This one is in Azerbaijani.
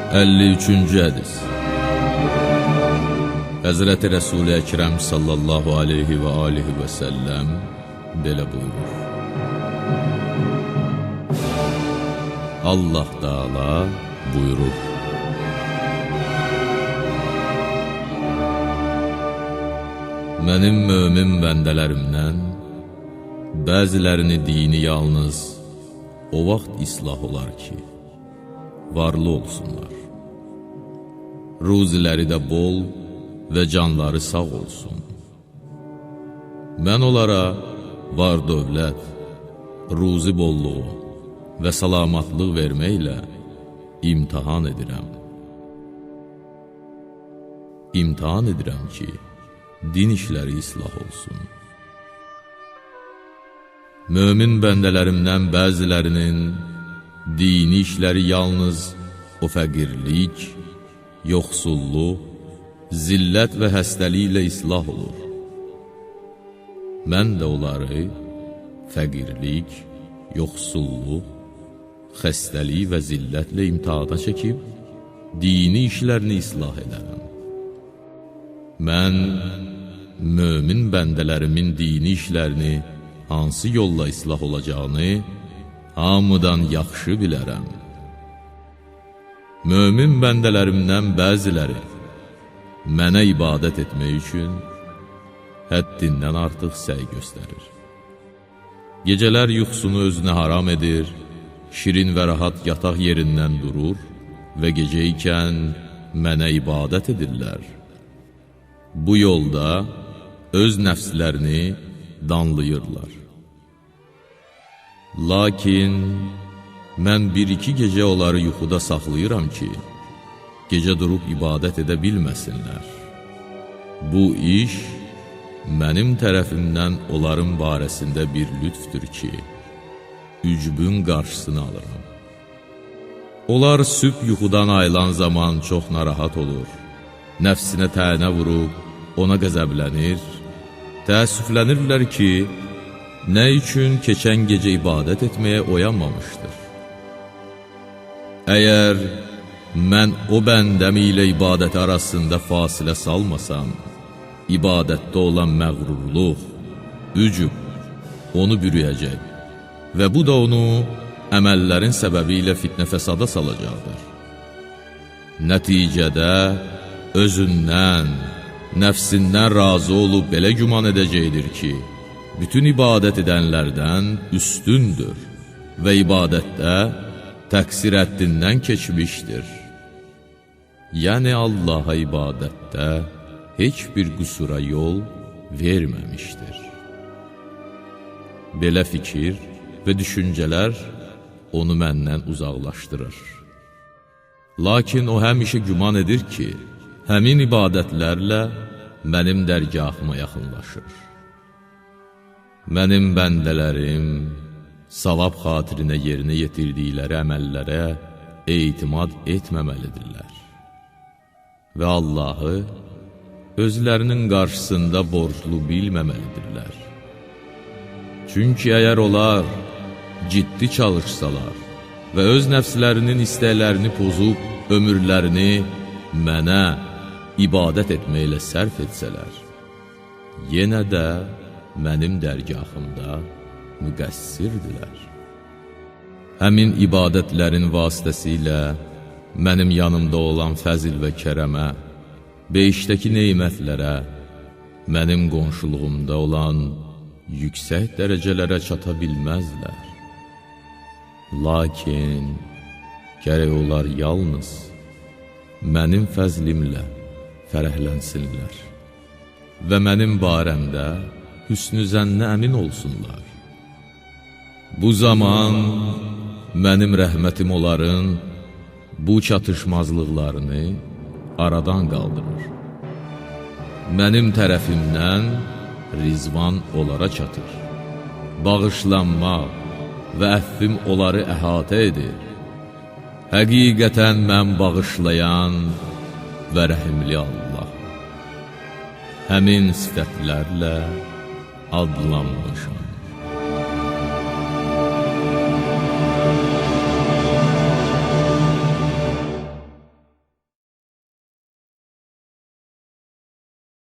53-cü hədis. Həzrəti Rəsul-i Əkrəm sallallahu aleyhi və alihi və səlləm belə buyurur: Allah Teala buyurur: Mənim mömin bəndələrimdən bəzilərini dini yalnız o vaxt islah olar ki, varlı olsunlar. Ruziləri də bol və canları sağ olsun. Mən onlara var dövlət, ruzi bolluğu və salamatlıq verməklə imtihan edirəm. İmtihan edirəm ki, din işləri islah olsun. Mömin bəndələrimdən bəzilərinin dini işləri yalnız o fəqirlik, yoxsulluq, zillət və xəstəliklə islah olur. Mən də onları fəqirlik, yoxsulluq, xəstəlik və zillətlə imtihana çəkib, dini işlərini islah edərəm. Mən mömin bəndələrimin dini işlərini hansı yolla islah olacağını hamıdan yaxşı bilərəm. Mömin bəndələrimdən bəziləri mənə ibadət etmək üçün həddindən artıq səy göstərir. Gecələr yuxusunu özünə haram edir, şirin və rahat yataq yerindən durur və gecə ikən mənə ibadət edirlər. Bu yolda öz nəfslərini danlayırlar. Lakin mən bir-iki gecə onları yuxuda saxlayıram ki, gecə durub ibadət edə bilməsinlər. Bu iş mənim tərəfimdən onların barəsində bir lütftür ki, ücbün qarşısını alıram. Onlar sübh yuxudan ayılan zaman çox narahat olur, nəfsinə tənə vurub ona qəzəblənir, təəssüflənirlər ki, nə üçün keçən gecə ibadət etməyə oyanmamışdır. Əgər mən o bəndəmi ilə ibadət arasında fasilə salmasam, ibadətdə olan məğrurluq, ücub onu bürüyəcək və bu da onu əməllərin səbəbi ilə fitnə fəsada salacaqdır. Nəticədə özündən, nəfsindən razı olub belə güman edəcəkdir ki, bütün ibadət edənlərdən üstündür və ibadətdə təqsir həddindən keçmişdir. Yəni Allaha ibadətdə heç bir qüsura yol verməmişdir. Belə fikir və düşüncələr onu məndən uzaqlaşdırır. Lakin o həmişə güman edir ki, həmin ibadətlərlə mənim dərgahıma yaxınlaşır. Mənim bəndələrim savab xatirinə yerinə yetirdikləri əməllərə etimad etməməlidirlər və Allahı özlərinin qarşısında borclu bilməməlidirlər. Çünki əgər onlar ciddi çalışsalar və öz nəfslərinin istəklərini pozub ömürlərini mənə ibadət etməklə sərf etsələr, yenə də mənim dərgahımda müqəssirdirlər. Həmin ibadətlərin vasitəsilə mənim yanımda olan fəzil və kərəmə, beşdəki neymətlərə, mənim qonşuluğumda olan yüksək dərəcələrə çata bilməzlər. Lakin gərək onlar yalnız mənim fəzlimlə fərəhlənsinlər və mənim barəmdə hüsnü zənnə əmin olsunlar. Bu zaman mənim rəhmətim onların bu çatışmazlıqlarını aradan qaldırır. Mənim tərəfimdən rizvan onlara çatır. Bağışlanmaq və əffim onları əhatə edir. Həqiqətən mən bağışlayan və rəhimli Allah. Həmin sifətlərlə adlanmışam.